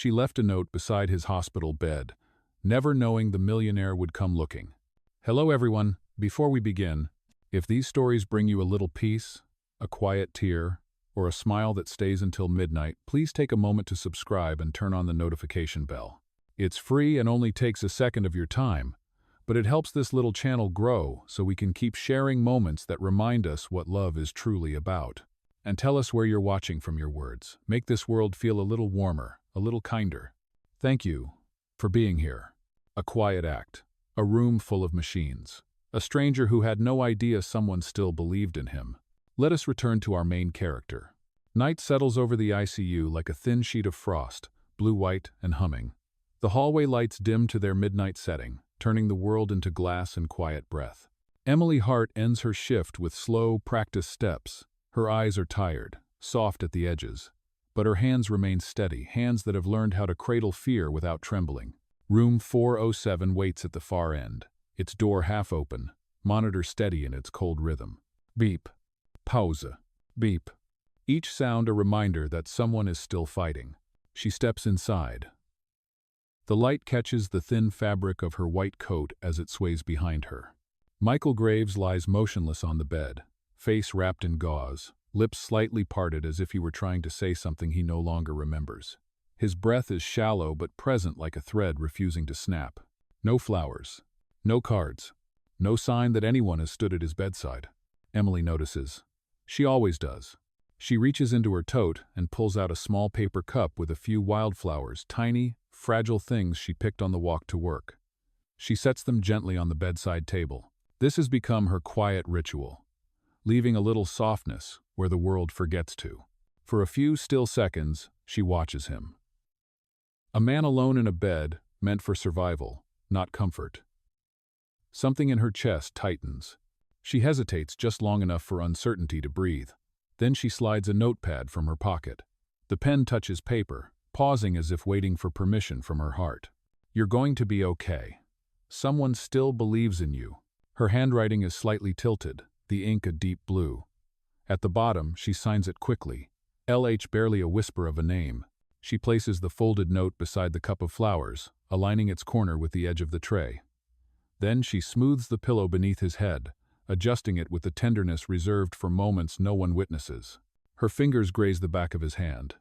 She left a note beside his hospital bed, never knowing the millionaire would come looking. Hello everyone, before we begin, if these stories bring you a little peace, a quiet tear, or a smile that stays until midnight, please take a moment to subscribe and turn on the notification bell. It's free and only takes a second of your time, but it helps this little channel grow so we can keep sharing moments that remind us what love is truly about. And tell us where you're watching from your words. Make this world feel a little warmer, a little kinder. Thank you for being here. A quiet act, a room full of machines, a stranger who had no idea someone still believed in him. Let us return to our main character. Night settles over the ICU like a thin sheet of frost, blue-white and humming. The hallway lights dim to their midnight setting, turning the world into glass and quiet breath. Emily Hart ends her shift with slow, practiced steps. Her eyes are tired, soft at the edges, but her hands remain steady, hands that have learned how to cradle fear without trembling. Room 407 waits at the far end, its door half open, monitor steady in its cold rhythm. Beep. Pause. Beep. Each sound a reminder that someone is still fighting. She steps inside. The light catches the thin fabric of her white coat as it sways behind her. Michael Graves lies motionless on the bed, face wrapped in gauze, lips slightly parted as if he were trying to say something he no longer remembers. His breath is shallow but present like a thread refusing to snap. No flowers. No cards. No sign that anyone has stood at his bedside. Emily notices. She always does. She reaches into her tote and pulls out a small paper cup with a few wildflowers, tiny, fragile things she picked on the walk to work. She sets them gently on the bedside table. This has become her quiet ritual, leaving a little softness where the world forgets to. For a few still seconds, she watches him. A man alone in a bed, meant for survival, not comfort. Something in her chest tightens. She hesitates just long enough for uncertainty to breathe. Then she slides a notepad from her pocket. The pen touches paper, pausing as if waiting for permission from her heart. You're going to be okay. Someone still believes in you. Her handwriting is slightly tilted, the ink a deep blue. At the bottom, she signs it quickly. LH, barely a whisper of a name. She places the folded note beside the cup of flowers, aligning its corner with the edge of the tray. Then she smooths the pillow beneath his head, adjusting it with the tenderness reserved for moments no one witnesses. Her fingers graze the back of his hand.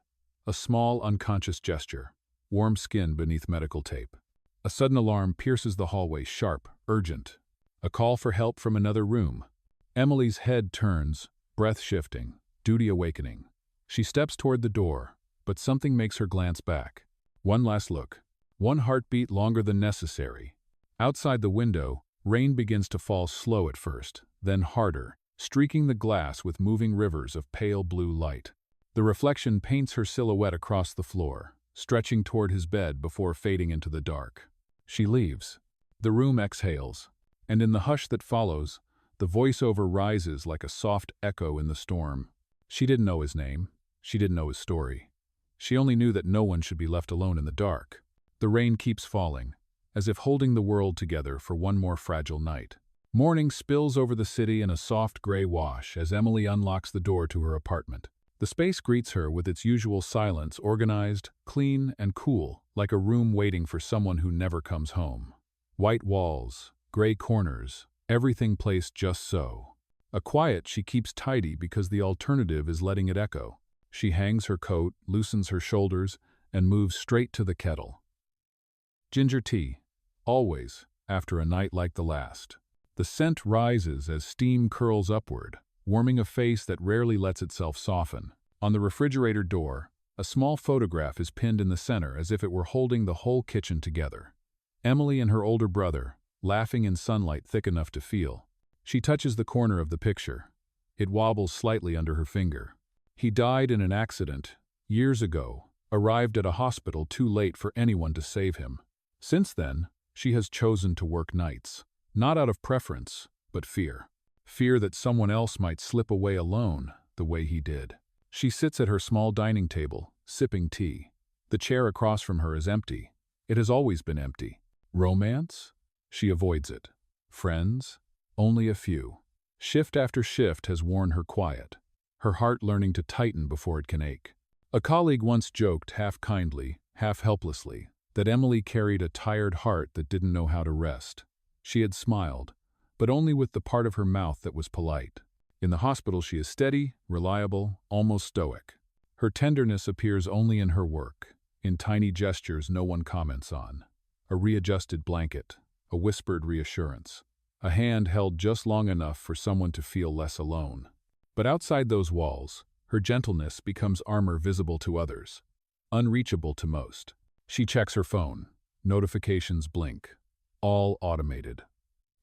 A small, unconscious gesture. Warm skin beneath medical tape. A sudden alarm pierces the hallway, sharp, urgent. A call for help from another room. Emily's head turns, breath shifting, duty awakening. She steps toward the door, but something makes her glance back. One last look. One heartbeat longer than necessary. Outside the window, rain begins to fall slow at first, then harder, streaking the glass with moving rivers of pale blue light. The reflection paints her silhouette across the floor, stretching toward his bed before fading into the dark. She leaves. The room exhales, and in the hush that follows, the voiceover rises like a soft echo in the storm. She didn't know his name. She didn't know his story. She only knew that no one should be left alone in the dark. The rain keeps falling, as if holding the world together for one more fragile night. Morning spills over the city in a soft gray wash as Emily unlocks the door to her apartment. The space greets her with its usual silence, organized, clean, and cool, like a room waiting for someone who never comes home. White walls, gray corners, everything placed just so. A quiet she keeps tidy because the alternative is letting it echo. She hangs her coat, loosens her shoulders, and moves straight to the kettle. Ginger tea. Always, after a night like the last. The scent rises as steam curls upward, warming a face that rarely lets itself soften. On the refrigerator door, a small photograph is pinned in the center as if it were holding the whole kitchen together. Emily and her older brother, laughing in sunlight thick enough to feel. She touches the corner of the picture. It wobbles slightly under her finger. He died in an accident, years ago, arrived at a hospital too late for anyone to save him. Since then, she has chosen to work nights. Not out of preference, but fear. Fear that someone else might slip away alone, the way he did. She sits at her small dining table, sipping tea. The chair across from her is empty. It has always been empty. Romance? She avoids it. Friends? Only a few. Shift after shift has worn her quiet, her heart learning to tighten before it can ache. A colleague once joked, half kindly, half helplessly, that Emily carried a tired heart that didn't know how to rest. She had smiled, but only with the part of her mouth that was polite. In the hospital she is steady, reliable, almost stoic. Her tenderness appears only in her work, in tiny gestures no one comments on. A readjusted blanket, a whispered reassurance, a hand held just long enough for someone to feel less alone. But outside those walls, her gentleness becomes armor visible to others, unreachable to most. She checks her phone. Notifications blink. All automated.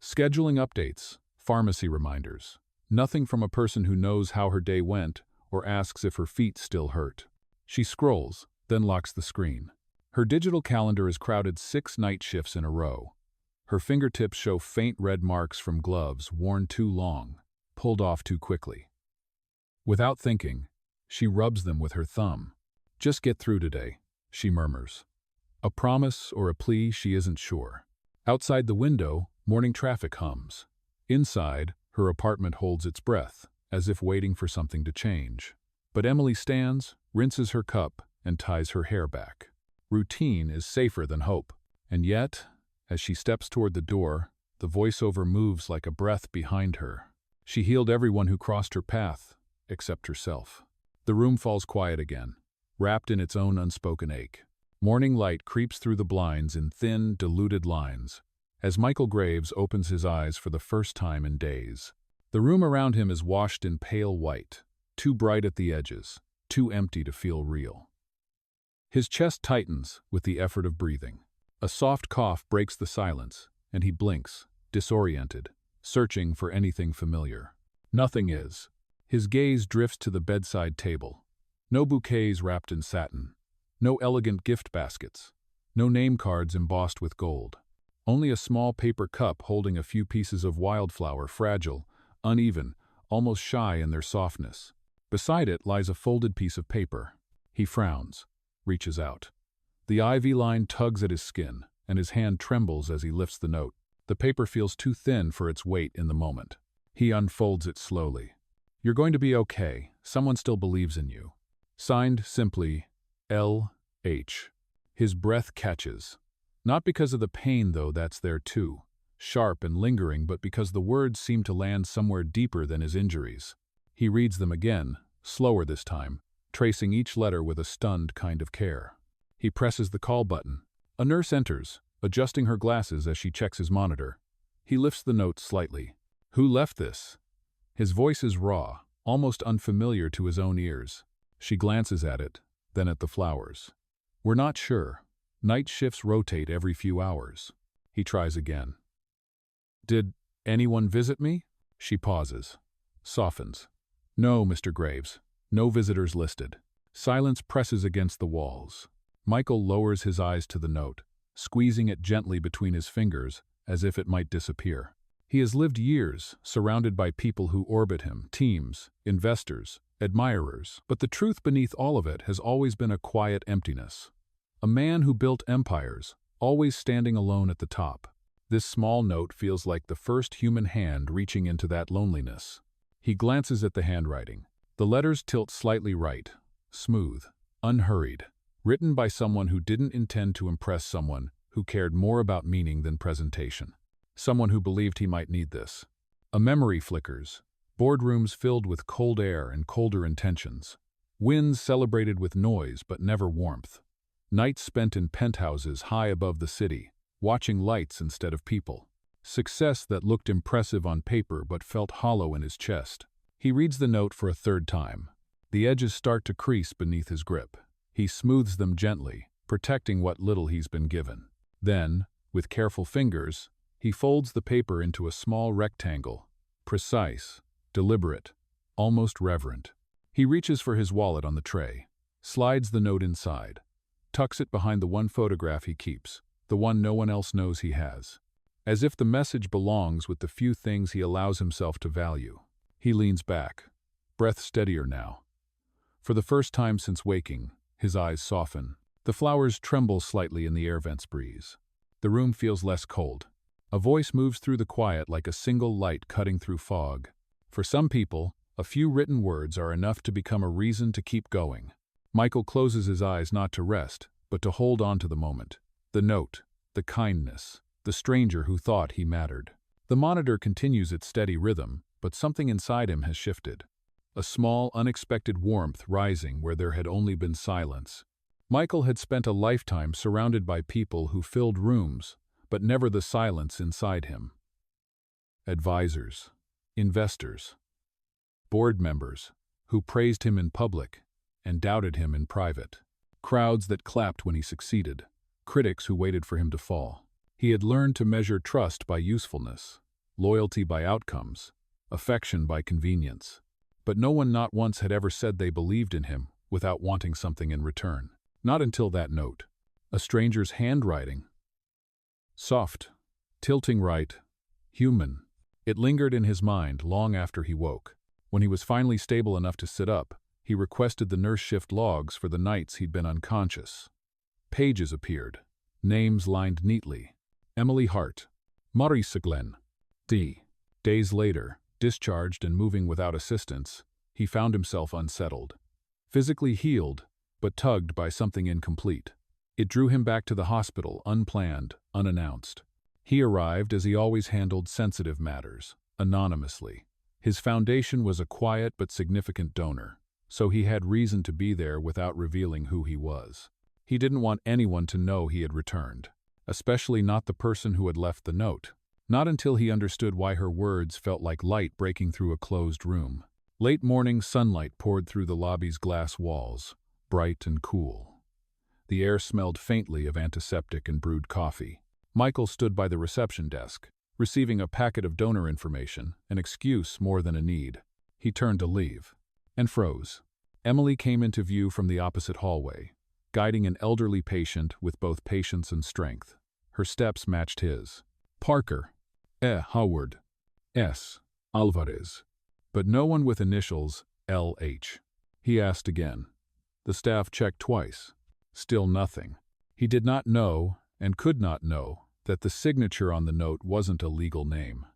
Scheduling updates, pharmacy reminders. Nothing from a person who knows how her day went or asks if her feet still hurt. She scrolls, then locks the screen. Her digital calendar is crowded 6 night shifts in a row. Her fingertips show faint red marks from gloves worn too long, pulled off too quickly. Without thinking, she rubs them with her thumb. "Just get through today," she murmurs. A promise or a plea, she isn't sure. Outside the window, morning traffic hums. Inside, her apartment holds its breath, as if waiting for something to change. But Emily stands, rinses her cup, and ties her hair back. Routine is safer than hope. And yet, as she steps toward the door, the voiceover moves like a breath behind her. She healed everyone who crossed her path, except herself. The room falls quiet again, wrapped in its own unspoken ache. Morning light creeps through the blinds in thin, diluted lines, as Michael Graves opens his eyes for the first time in days. The room around him is washed in pale white, too bright at the edges, too empty to feel real. His chest tightens with the effort of breathing. A soft cough breaks the silence, and he blinks, disoriented, searching for anything familiar. Nothing is. His gaze drifts to the bedside table. No bouquets wrapped in satin. No elegant gift baskets. No name cards embossed with gold. Only a small paper cup holding a few pieces of wildflower, fragile, uneven, almost shy in their softness. Beside it lies a folded piece of paper. He frowns, reaches out. The ivy line tugs at his skin, and his hand trembles as he lifts the note. The paper feels too thin for its weight in the moment. He unfolds it slowly. "You're going to be okay. Someone still believes in you." Signed simply, L.H. His breath catches. Not because of the pain, though, that's there too, sharp and lingering, but because the words seem to land somewhere deeper than his injuries. He reads them again, slower this time, tracing each letter with a stunned kind of care. He presses the call button. A nurse enters, adjusting her glasses as she checks his monitor. He lifts the note slightly. "Who left this?" His voice is raw, almost unfamiliar to his own ears. She glances at it, then at the flowers. "We're not sure. Night shifts rotate every few hours." He tries again. "Did anyone visit me?" She pauses, softens. "No, Mr. Graves. No visitors listed." Silence presses against the walls. Michael lowers his eyes to the note, squeezing it gently between his fingers as if it might disappear. He has lived years surrounded by people who orbit him, teams, investors, admirers, but the truth beneath all of it has always been a quiet emptiness. A man who built empires, always standing alone at the top. This small note feels like the first human hand reaching into that loneliness. He glances at the handwriting. The letters tilt slightly right, smooth, unhurried, written by someone who didn't intend to impress someone who cared more about meaning than presentation. Someone who believed he might need this. A memory flickers. Boardrooms filled with cold air and colder intentions. Winds celebrated with noise but never warmth. Nights spent in penthouses high above the city, watching lights instead of people. Success that looked impressive on paper but felt hollow in his chest. He reads the note for a third time. The edges start to crease beneath his grip. He smooths them gently, protecting what little he's been given. Then, with careful fingers, he folds the paper into a small rectangle, precise, deliberate, almost reverent. He reaches for his wallet on the tray, slides the note inside, tucks it behind the one photograph he keeps, the one no one else knows he has. As if the message belongs with the few things he allows himself to value. He leans back, breath steadier now. For the first time since waking, his eyes soften. The flowers tremble slightly in the air vent's breeze. The room feels less cold. A voice moves through the quiet like a single light cutting through fog. For some people, a few written words are enough to become a reason to keep going. Michael closes his eyes not to rest, but to hold on to the moment. The note, the kindness, the stranger who thought he mattered. The monitor continues its steady rhythm, but something inside him has shifted. A small, unexpected warmth rising where there had only been silence. Michael had spent a lifetime surrounded by people who filled rooms, but never the silence inside him. Advisors, investors, board members, who praised him in public and doubted him in private. Crowds that clapped when he succeeded, critics who waited for him to fall. He had learned to measure trust by usefulness, loyalty by outcomes, affection by convenience. But no one not once had ever said they believed in him without wanting something in return. Not until that note. A stranger's handwriting. Soft, tilting right, human. It lingered in his mind long after he woke. When he was finally stable enough to sit up, he requested the nurse shift logs for the nights he'd been unconscious. Pages appeared. Names lined neatly. Emily Hart. Maurice Glenn. D. Days later, discharged and moving without assistance, he found himself unsettled. Physically healed, but tugged by something incomplete. It drew him back to the hospital, unplanned, unannounced. He arrived as he always handled sensitive matters, anonymously. His foundation was a quiet but significant donor, so he had reason to be there without revealing who he was. He didn't want anyone to know he had returned, especially not the person who had left the note. Not until he understood why her words felt like light breaking through a closed room. Late morning sunlight poured through the lobby's glass walls, bright and cool. The air smelled faintly of antiseptic and brewed coffee. Michael stood by the reception desk, receiving a packet of donor information, an excuse more than a need. He turned to leave, and froze. Emily came into view from the opposite hallway, guiding an elderly patient with both patience and strength. Her steps matched his. Parker. Howard. S. Alvarez. But no one with initials L.H. He asked again. The staff checked twice. Still nothing. He did not know, and could not know, that the signature on the note wasn't a legal name.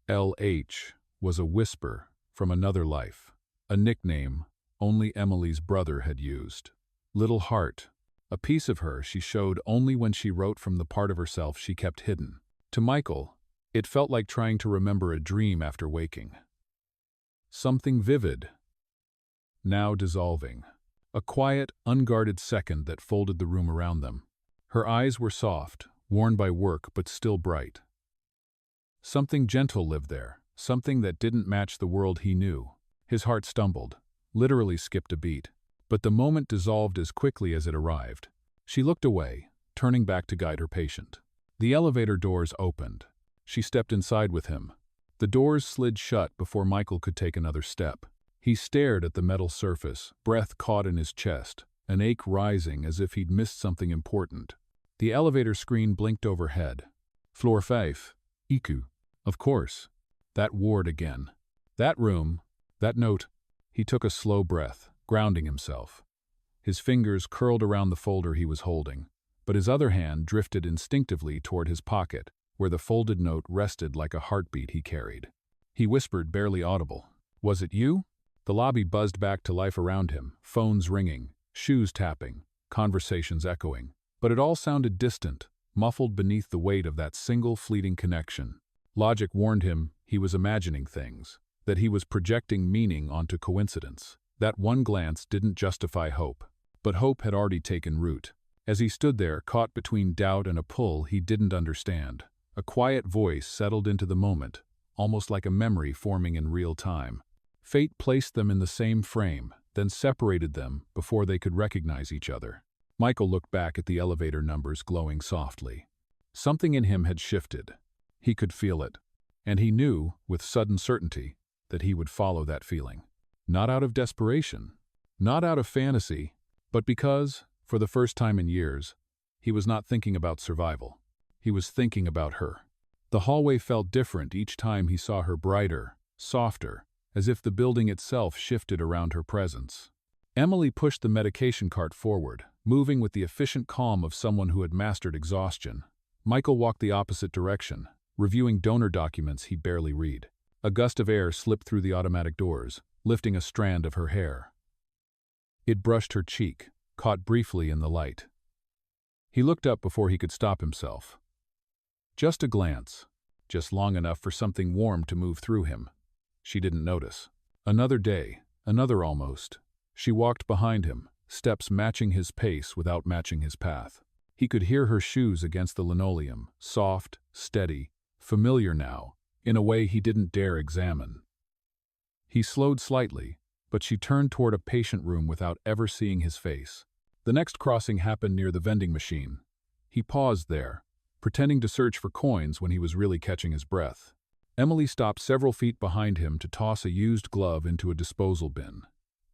L.H. was a whisper from another life, a nickname only Emily's brother had used. Little Heart, a piece of her she showed only when she wrote from the part of herself she kept hidden. To Michael, it felt like trying to remember a dream after waking. Something vivid, now dissolving. A quiet, unguarded second that folded the room around them. Her eyes were soft, worn by work but still bright. Something gentle lived there, something that didn't match the world he knew. His heart stumbled, literally skipped a beat. But the moment dissolved as quickly as it arrived. She looked away, turning back to guide her patient. The elevator doors opened. She stepped inside with him. The doors slid shut before Michael could take another step. He stared at the metal surface, breath caught in his chest, an ache rising as if he'd missed something important. The elevator screen blinked overhead. Floor 5. IQ. Of course. That ward again. That room. That note. He took a slow breath, grounding himself. His fingers curled around the folder he was holding, but his other hand drifted instinctively toward his pocket, where the folded note rested like a heartbeat he carried. He whispered, barely audible, "Was it you?" The lobby buzzed back to life around him, phones ringing, shoes tapping, conversations echoing. But it all sounded distant, muffled beneath the weight of that single fleeting connection. Logic warned him he was imagining things, that he was projecting meaning onto coincidence. That one glance didn't justify hope, but hope had already taken root. As he stood there, caught between doubt and a pull he didn't understand, a quiet voice settled into the moment, almost like a memory forming in real time. Fate placed them in the same frame, then separated them before they could recognize each other. Michael looked back at the elevator numbers glowing softly. Something in him had shifted. He could feel it, and he knew, with sudden certainty, that he would follow that feeling. Not out of desperation, not out of fantasy, but because, for the first time in years, he was not thinking about survival. He was thinking about her. The hallway felt different each time he saw her, brighter, softer, as if the building itself shifted around her presence. Emily pushed the medication cart forward, moving with the efficient calm of someone who had mastered exhaustion. Michael walked the opposite direction, reviewing donor documents he'd barely read. A gust of air slipped through the automatic doors, lifting a strand of her hair. It brushed her cheek, caught briefly in the light. He looked up before he could stop himself. Just a glance, just long enough for something warm to move through him. She didn't notice. Another day, another almost. She walked behind him, steps matching his pace without matching his path. He could hear her shoes against the linoleum, soft, steady, familiar now, in a way he didn't dare examine. He slowed slightly, but she turned toward a patient room without ever seeing his face. The next crossing happened near the vending machine. He paused there, pretending to search for coins when he was really catching his breath. Emily stopped several feet behind him to toss a used glove into a disposal bin.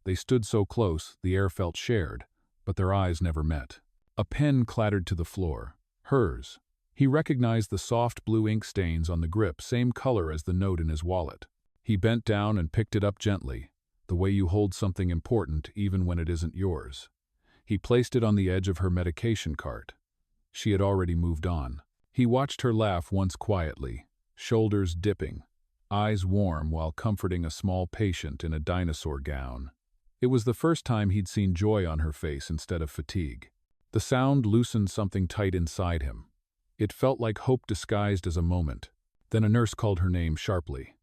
They stood so close, the air felt shared, but their eyes never met. A pen clattered to the floor. Hers. He recognized the soft blue ink stains on the grip, same color as the note in his wallet. He bent down and picked it up gently, the way you hold something important even when it isn't yours. He placed it on the edge of her medication cart. She had already moved on. He watched her laugh once quietly, shoulders dipping, eyes warm while comforting a small patient in a dinosaur gown. It was the first time he'd seen joy on her face instead of fatigue. The sound loosened something tight inside him. It felt like hope disguised as a moment. Then a nurse called her name sharply.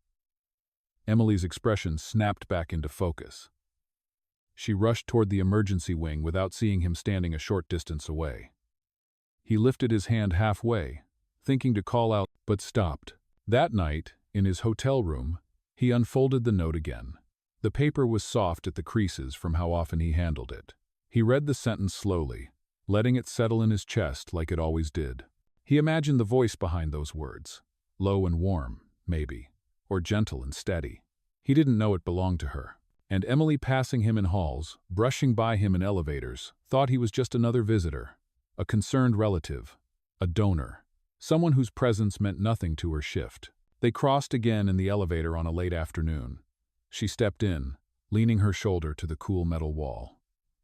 Emily's expression snapped back into focus. She rushed toward the emergency wing without seeing him standing a short distance away. He lifted his hand halfway, thinking to call out, but stopped. That night, in his hotel room, he unfolded the note again. The paper was soft at the creases from how often he handled it. He read the sentence slowly, letting it settle in his chest like it always did. He imagined the voice behind those words, low and warm, maybe, or gentle and steady. He didn't know it belonged to her. And Emily, passing him in halls, brushing by him in elevators, thought he was just another visitor, a concerned relative, a donor, someone whose presence meant nothing to her shift. They crossed again in the elevator on a late afternoon. She stepped in, leaning her shoulder to the cool metal wall.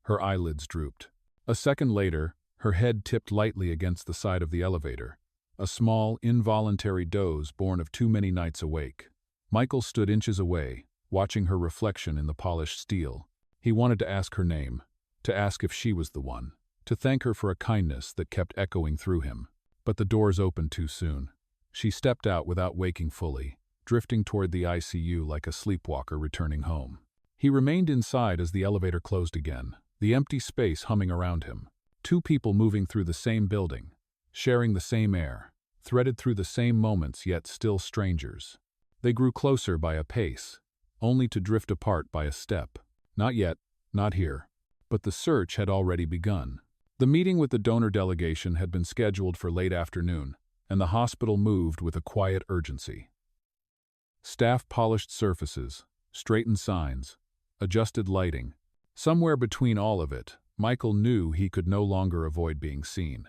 Her eyelids drooped. A second later, her head tipped lightly against the side of the elevator, a small, involuntary doze born of too many nights awake. Michael stood inches away, watching her reflection in the polished steel. He wanted to ask her name, to ask if she was the one, to thank her for a kindness that kept echoing through him. But the doors opened too soon. She stepped out without waking fully, drifting toward the ICU like a sleepwalker returning home. He remained inside as the elevator closed again, the empty space humming around him. Two people moving through the same building, sharing the same air, threaded through the same moments yet still strangers. They grew closer by a pace, only to drift apart by a step. Not yet, not here. But the search had already begun. The meeting with the donor delegation had been scheduled for late afternoon, and the hospital moved with a quiet urgency. Staff polished surfaces, straightened signs, adjusted lighting. Somewhere between all of it, Michael knew he could no longer avoid being seen.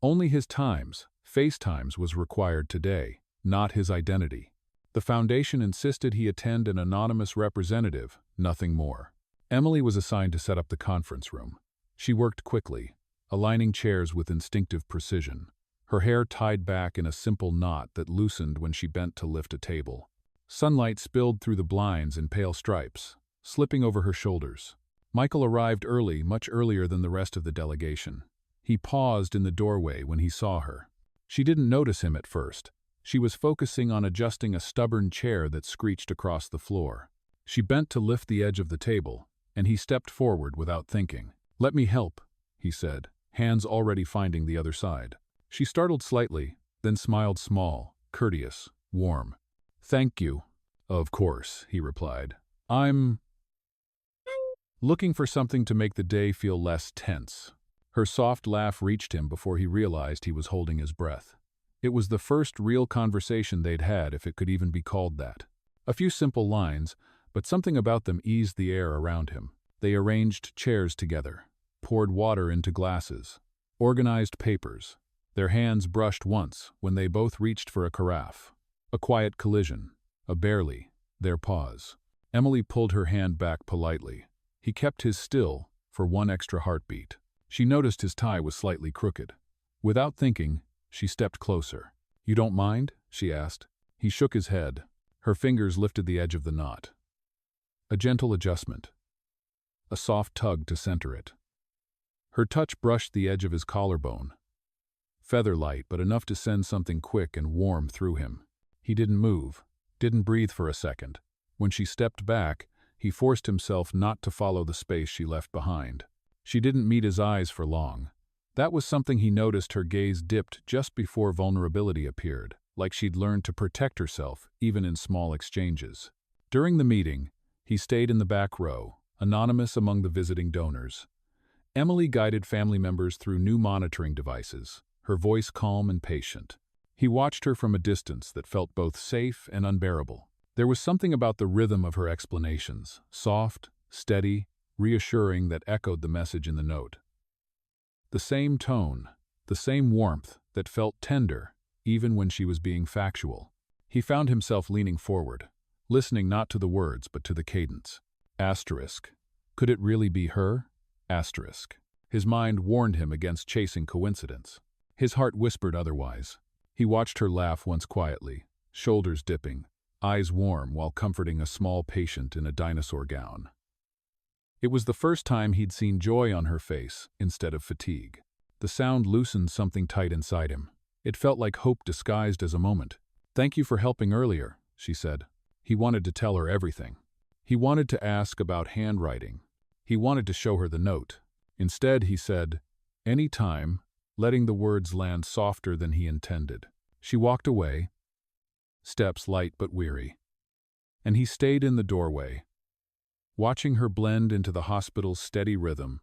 Only his FaceTimes was required today, not his identity. The foundation insisted he attend an anonymous representative, nothing more. Emily was assigned to set up the conference room. She worked quickly, aligning chairs with instinctive precision, her hair tied back in a simple knot that loosened when she bent to lift a table. Sunlight spilled through the blinds in pale stripes, slipping over her shoulders. Michael arrived early, much earlier than the rest of the delegation. He paused in the doorway when he saw her. She didn't notice him at first. She was focusing on adjusting a stubborn chair that screeched across the floor. She bent to lift the edge of the table, and he stepped forward without thinking. "Let me help," he said, hands already finding the other side. She startled slightly, then smiled small, courteous, warm. "Thank you." "Of course," he replied. "I'm looking for something to make the day feel less tense." Her soft laugh reached him before he realized he was holding his breath. It was the first real conversation they'd had, if it could even be called that. A few simple lines, but something about them eased the air around him. They arranged chairs together, poured water into glasses, organized papers. Their hands brushed once when they both reached for a carafe. A quiet collision, a barely, their pause. Emily pulled her hand back politely. He kept his still for one extra heartbeat. She noticed his tie was slightly crooked. Without thinking, she stepped closer. "You don't mind?" she asked. He shook his head. Her fingers lifted the edge of the knot. A gentle adjustment. A soft tug to center it. Her touch brushed the edge of his collarbone. Feather-light, but enough to send something quick and warm through him. He didn't move, didn't breathe for a second. When she stepped back, he forced himself not to follow the space she left behind. She didn't meet his eyes for long. That was something he noticed. Her gaze dipped just before vulnerability appeared, like she'd learned to protect herself even in small exchanges. During the meeting, he stayed in the back row, anonymous among the visiting donors. Emily guided family members through new monitoring devices, her voice calm and patient. He watched her from a distance that felt both safe and unbearable. There was something about the rhythm of her explanations, soft, steady, reassuring, that echoed the message in the note. The same tone, the same warmth that felt tender, even when she was being factual. He found himself leaning forward, listening not to the words but to the cadence. Asterisk. Could it really be her? Asterisk. His mind warned him against chasing coincidence. His heart whispered otherwise. He watched her laugh once quietly, shoulders dipping, eyes warm while comforting a small patient in a dinosaur gown. It was the first time he'd seen joy on her face instead of fatigue. The sound loosened something tight inside him. It felt like hope disguised as a moment. "Thank you for helping earlier," she said. He wanted to tell her everything. He wanted to ask about handwriting. He wanted to show her the note. Instead, he said, "Any time," letting the words land softer than he intended. She walked away, steps light but weary. And he stayed in the doorway, watching her blend into the hospital's steady rhythm,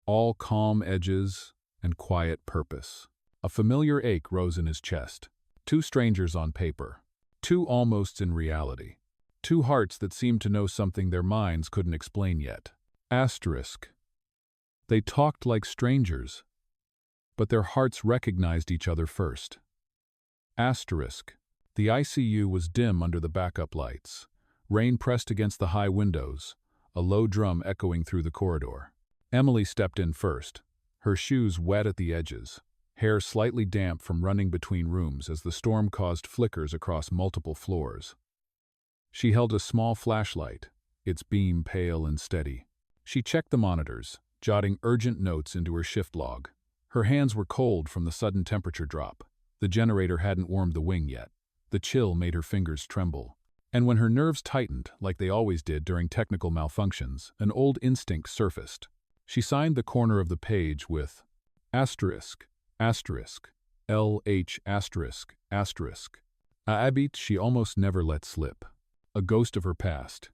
all calm edges and quiet purpose. A familiar ache rose in his chest. Two strangers on paper, two almosts in reality, two hearts that seemed to know something their minds couldn't explain yet. Asterisk. They talked like strangers, but their hearts recognized each other first. Asterisk. The ICU was dim under the backup lights. Rain pressed against the high windows, a low drum echoing through the corridor. Emily stepped in first, her shoes wet at the edges, hair slightly damp from running between rooms as the storm caused flickers across multiple floors. She held a small flashlight, its beam pale and steady. She checked the monitors, jotting urgent notes into her shift log. Her hands were cold from the sudden temperature drop. The generator hadn't warmed the wing yet. The chill made her fingers tremble. And when her nerves tightened, like they always did during technical malfunctions, an old instinct surfaced. She signed the corner of the page with asterisk, asterisk, LH asterisk, asterisk. A habit she almost never let slip. A ghost of her past.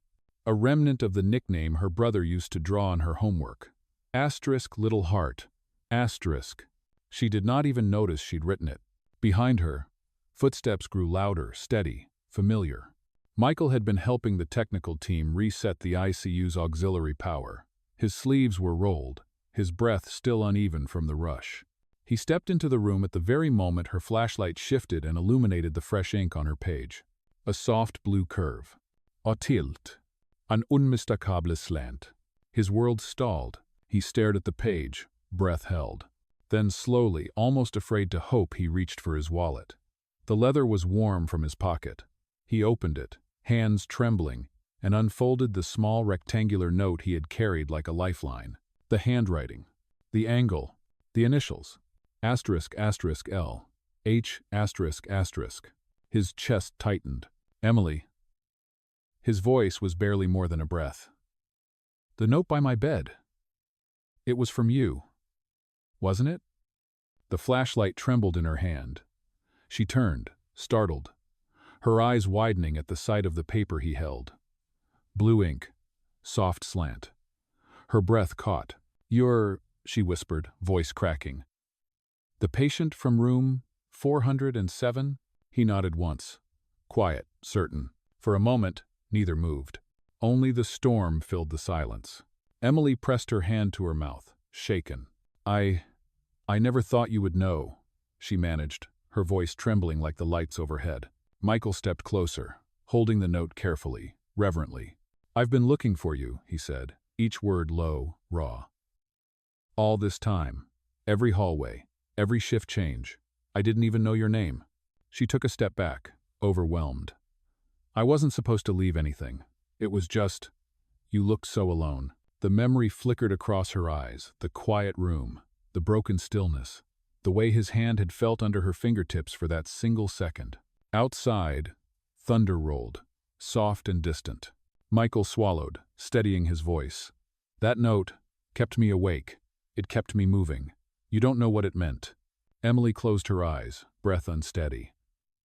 A remnant of the nickname her brother used to draw on her homework. Asterisk little heart. Asterisk. She did not even notice she'd written it. Behind her, footsteps grew louder, steady, familiar. Michael had been helping the technical team reset the ICU's auxiliary power. His sleeves were rolled, his breath still uneven from the rush. He stepped into the room at the very moment her flashlight shifted and illuminated the fresh ink on her page. A soft blue curve. A tilt. An unmistakable slant. His world stalled. He stared at the page, breath held. Then slowly, almost afraid to hope, he reached for his wallet. The leather was warm from his pocket. He opened it, hands trembling, and unfolded the small rectangular note he had carried like a lifeline. The handwriting, the angle, the initials. Asterisk asterisk L. H asterisk asterisk. His chest tightened. "Emily." His voice was barely more than a breath. "The note by my bed. It was from you. Wasn't it?" The flashlight trembled in her hand. She turned, startled, her eyes widening at the sight of the paper he held. Blue ink, soft slant. Her breath caught. "You're," she whispered, voice cracking. "The patient from room 407? He nodded once. Quiet, certain. For a moment, neither moved. Only the storm filled the silence. Emily pressed her hand to her mouth, shaken. I never thought you would know," she managed, her voice trembling like the lights overhead. Michael stepped closer, holding the note carefully, reverently. "I've been looking for you," he said, each word low, raw. "All this time, every hallway, every shift change. I didn't even know your name." She took a step back, overwhelmed. "I wasn't supposed to leave anything. It was just, you looked so alone." The memory flickered across her eyes, the quiet room, the broken stillness, the way his hand had felt under her fingertips for that single second. Outside, thunder rolled, soft and distant. Michael swallowed, steadying his voice. That note kept me awake. It kept me moving. You don't know what it meant. Emily closed her eyes, breath unsteady.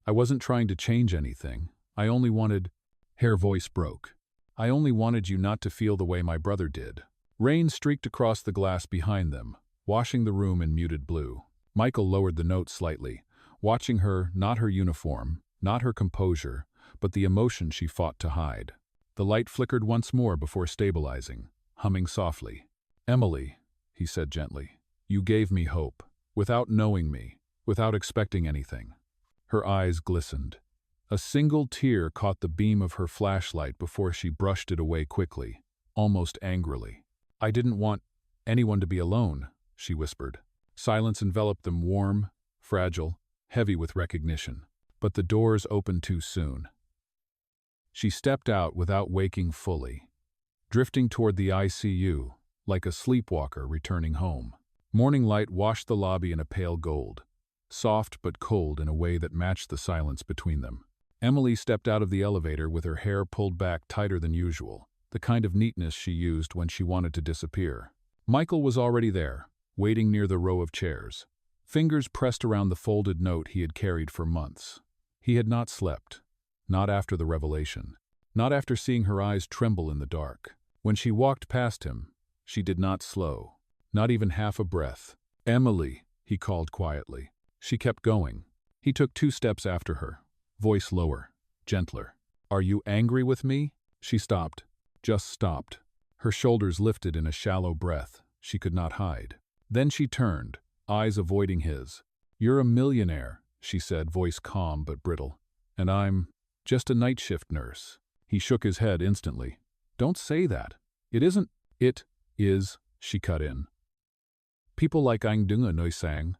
I wasn't trying to change anything. I only wanted... Her voice broke. I only wanted you not to feel the way my brother did. Rain streaked across the glass behind them, washing the room in muted blue. Michael lowered the note slightly, watching her, not her uniform, not her composure, but the emotion she fought to hide. The light flickered once more before stabilizing, humming softly. Emily, he said gently, you gave me hope, without knowing me, without expecting anything. Her eyes glistened. A single tear caught the beam of her flashlight before she brushed it away quickly, almost angrily. I didn't want anyone to be alone, she whispered. Silence enveloped them, warm, fragile, heavy with recognition. But the doors opened too soon. She stepped out without waking fully, drifting toward the ICU, like a sleepwalker returning home. Morning light washed the lobby in a pale gold, soft but cold in a way that matched the silence between them. Emily stepped out of the elevator with her hair pulled back tighter than usual, the kind of neatness she used when she wanted to disappear. Michael was already there, waiting near the row of chairs. Fingers pressed around the folded note he had carried for months. He had not slept. Not after the revelation. Not after seeing her eyes tremble in the dark. When she walked past him, she did not slow. Not even half a breath. Emily, he called quietly. She kept going. He took 2 steps after her, voice lower, gentler. Are you angry with me? She stopped. Just stopped. Her shoulders lifted in a shallow breath she could not hide. Then she turned, eyes avoiding his. You're a millionaire, she said, voice calm but brittle. And I'm just a night shift nurse. He shook his head instantly. Don't say that. It isn't. It is, she cut in. People like anh đứng ở nơi sáng.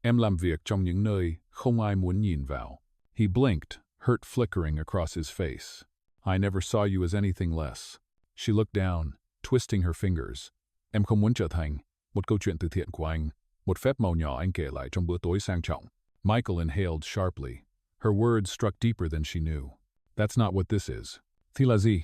Em làm việc trong những nơi không ai muốn nhìn vào. He blinked, hurt flickering across his face. I never saw you as anything less. She looked down, twisting her fingers. Em không muốn trở thành một câu chuyện từ thiện của anh, một phép màu nhỏ anh kể lại trong bữa tối sang trọng. Michael inhaled sharply. Her words struck deeper than she knew. That's not what this is. Thilazi,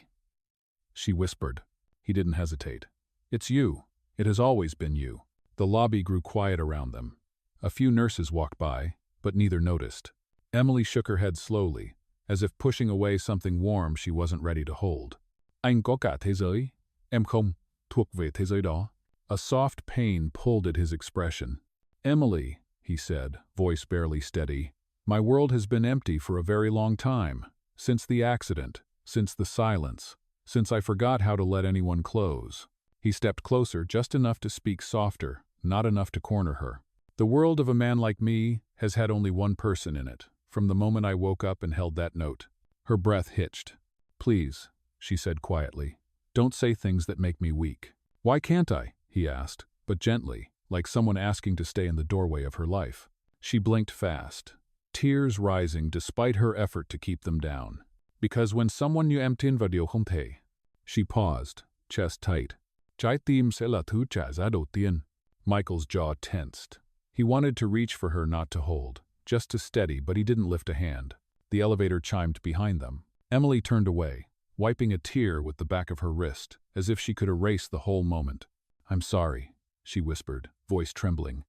she whispered. He didn't hesitate. It's you. It has always been you. The lobby grew quiet around them. A few nurses walked by, but neither noticed. Emily shook her head slowly, as if pushing away something warm she wasn't ready to hold. Anh có cả thế giới. Em không thuộc về thế giới đó. A soft pain pulled at his expression. Emily, he said, voice barely steady, my world has been empty for a very long time. Since the accident, since the silence, since I forgot how to let anyone close. He stepped closer, just enough to speak softer, not enough to corner her. The world of a man like me has had only one person in it, from the moment I woke up and held that note. Her breath hitched. Please, she said quietly, don't say things that make me weak. Why can't I? He asked, but gently, like someone asking to stay in the doorway of her life. She blinked fast, tears rising despite her effort to keep them down. Because when someone you em tin vào điều không thể. She paused, chest tight. Trái tim sẽ là thứ trả giá đầu tiên. Michael's jaw tensed. He wanted to reach for her, not to hold, just to steady, but he didn't lift a hand. The elevator chimed behind them. Emily turned away, wiping a tear with the back of her wrist, as if she could erase the whole moment. I'm sorry, she whispered, voice trembling.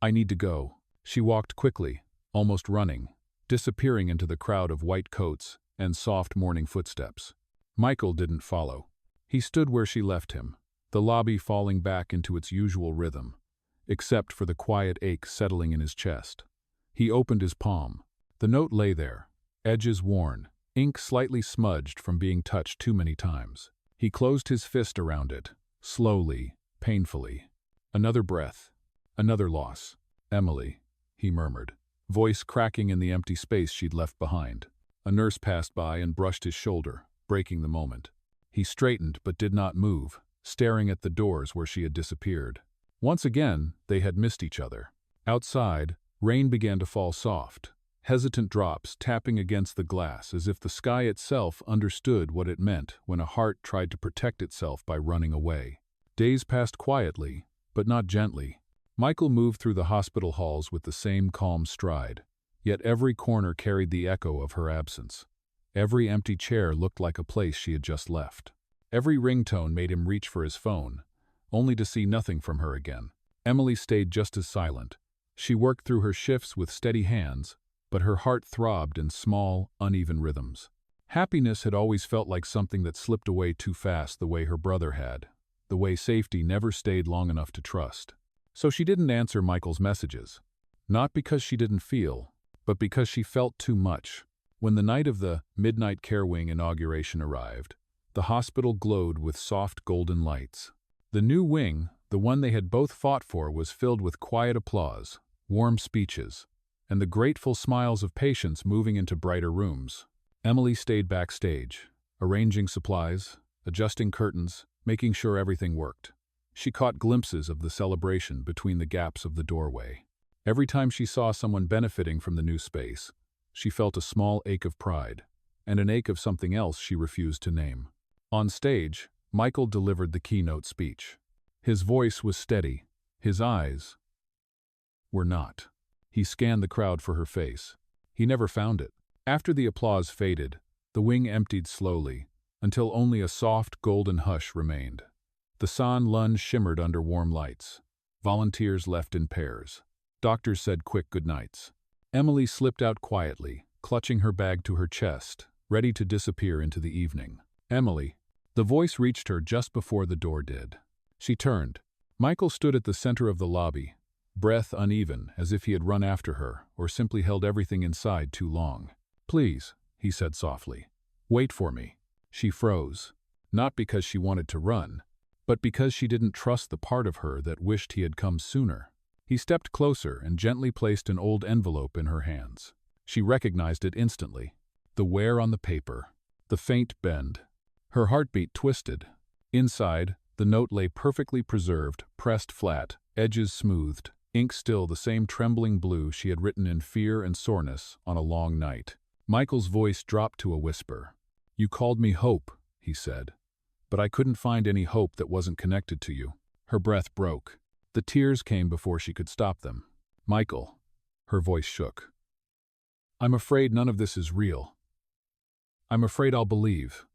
I need to go. She walked quickly, almost running, disappearing into the crowd of white coats and soft morning footsteps. Michael didn't follow. He stood where she left him, the lobby falling back into its usual rhythm, except for the quiet ache settling in his chest. He opened his palm. The note lay there, edges worn, ink slightly smudged from being touched too many times. He closed his fist around it, slowly, painfully. Another breath, another loss. Emily, he murmured, voice cracking in the empty space she'd left behind. A nurse passed by and brushed his shoulder, breaking the moment. He straightened but did not move, staring at the doors where she had disappeared. Once again, they had missed each other. Outside, rain began to fall soft, hesitant drops tapping against the glass as if the sky itself understood what it meant when a heart tried to protect itself by running away. Days passed quietly, but not gently. Michael moved through the hospital halls with the same calm stride, yet every corner carried the echo of her absence. Every empty chair looked like a place she had just left. Every ringtone made him reach for his phone, only to see nothing from her again. Emily stayed just as silent. She worked through her shifts with steady hands, but her heart throbbed in small, uneven rhythms. Happiness had always felt like something that slipped away too fast the way her brother had, the way safety never stayed long enough to trust. So she didn't answer Michael's messages. Not because she didn't feel, but because she felt too much. When the night of the Midnight Care Wing inauguration arrived, the hospital glowed with soft golden lights. The new wing, the one they had both fought for, was filled with quiet applause, warm speeches, and the grateful smiles of patients moving into brighter rooms. Emily stayed backstage, arranging supplies, adjusting curtains, making sure everything worked. She caught glimpses of the celebration between the gaps of the doorway. Every time she saw someone benefiting from the new space, she felt a small ache of pride, and an ache of something else she refused to name. On stage, Michael delivered the keynote speech. His voice was steady. His eyes were not. He scanned the crowd for her face. He never found it. After the applause faded, the wing emptied slowly, until only a soft, golden hush remained. The San Lun shimmered under warm lights. Volunteers left in pairs. Doctors said quick goodnights. Emily slipped out quietly, clutching her bag to her chest, ready to disappear into the evening. Emily. The voice reached her just before the door did. She turned. Michael stood at the center of the lobby, breath uneven, as if he had run after her or simply held everything inside too long. "Please," he said softly. "Wait for me." She froze, not because she wanted to run, but because she didn't trust the part of her that wished he had come sooner. He stepped closer and gently placed an old envelope in her hands. She recognized it instantly. The wear on the paper, the faint bend. Her heartbeat twisted. Inside, the note lay perfectly preserved, pressed flat, edges smoothed, ink still the same trembling blue she had written in fear and soreness on a long night. Michael's voice dropped to a whisper. "You called me hope," he said, "but I couldn't find any hope that wasn't connected to you." Her breath broke. The tears came before she could stop them. "Michael," her voice shook. "I'm afraid none of this is real. I'm afraid I'll believe.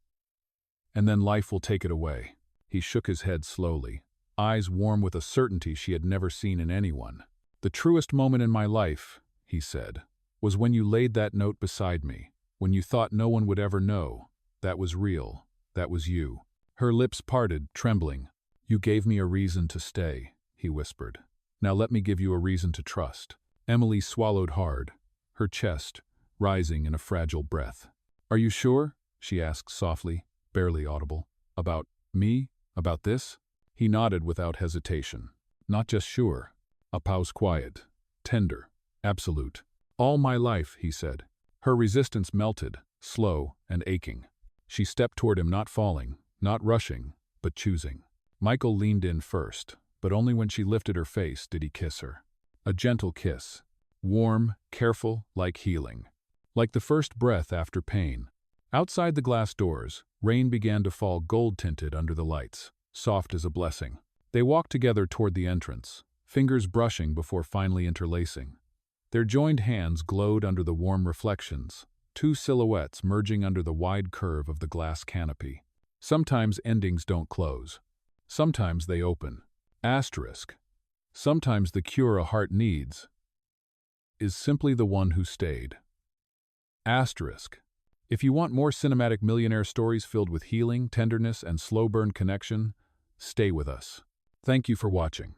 And then life will take it away." He shook his head slowly, eyes warm with a certainty she had never seen in anyone. "The truest moment in my life," he said, "was when you laid that note beside me, when you thought no one would ever know. That was real. That was you." Her lips parted, trembling. "You gave me a reason to stay," he whispered. "Now let me give you a reason to trust." Emily swallowed hard, her chest rising in a fragile breath. "Are you sure?" she asked softly, barely audible. "About me? About this?" He nodded without hesitation. "Not just sure." A pause, quiet, tender, absolute. "All my life," he said. Her resistance melted, slow and aching. She stepped toward him, not falling, not rushing, but choosing. Michael leaned in first, but only when she lifted her face did he kiss her. A gentle kiss, warm, careful, like healing. Like the first breath after pain. Outside the glass doors, rain began to fall gold-tinted under the lights, soft as a blessing. They walked together toward the entrance, fingers brushing before finally interlacing. Their joined hands glowed under the warm reflections, two silhouettes merging under the wide curve of the glass canopy. Sometimes endings don't close. Sometimes they open. Asterisk. Sometimes the cure a heart needs is simply the one who stayed. Asterisk. If you want more cinematic millionaire stories filled with healing, tenderness, and slow-burn connection, stay with us. Thank you for watching.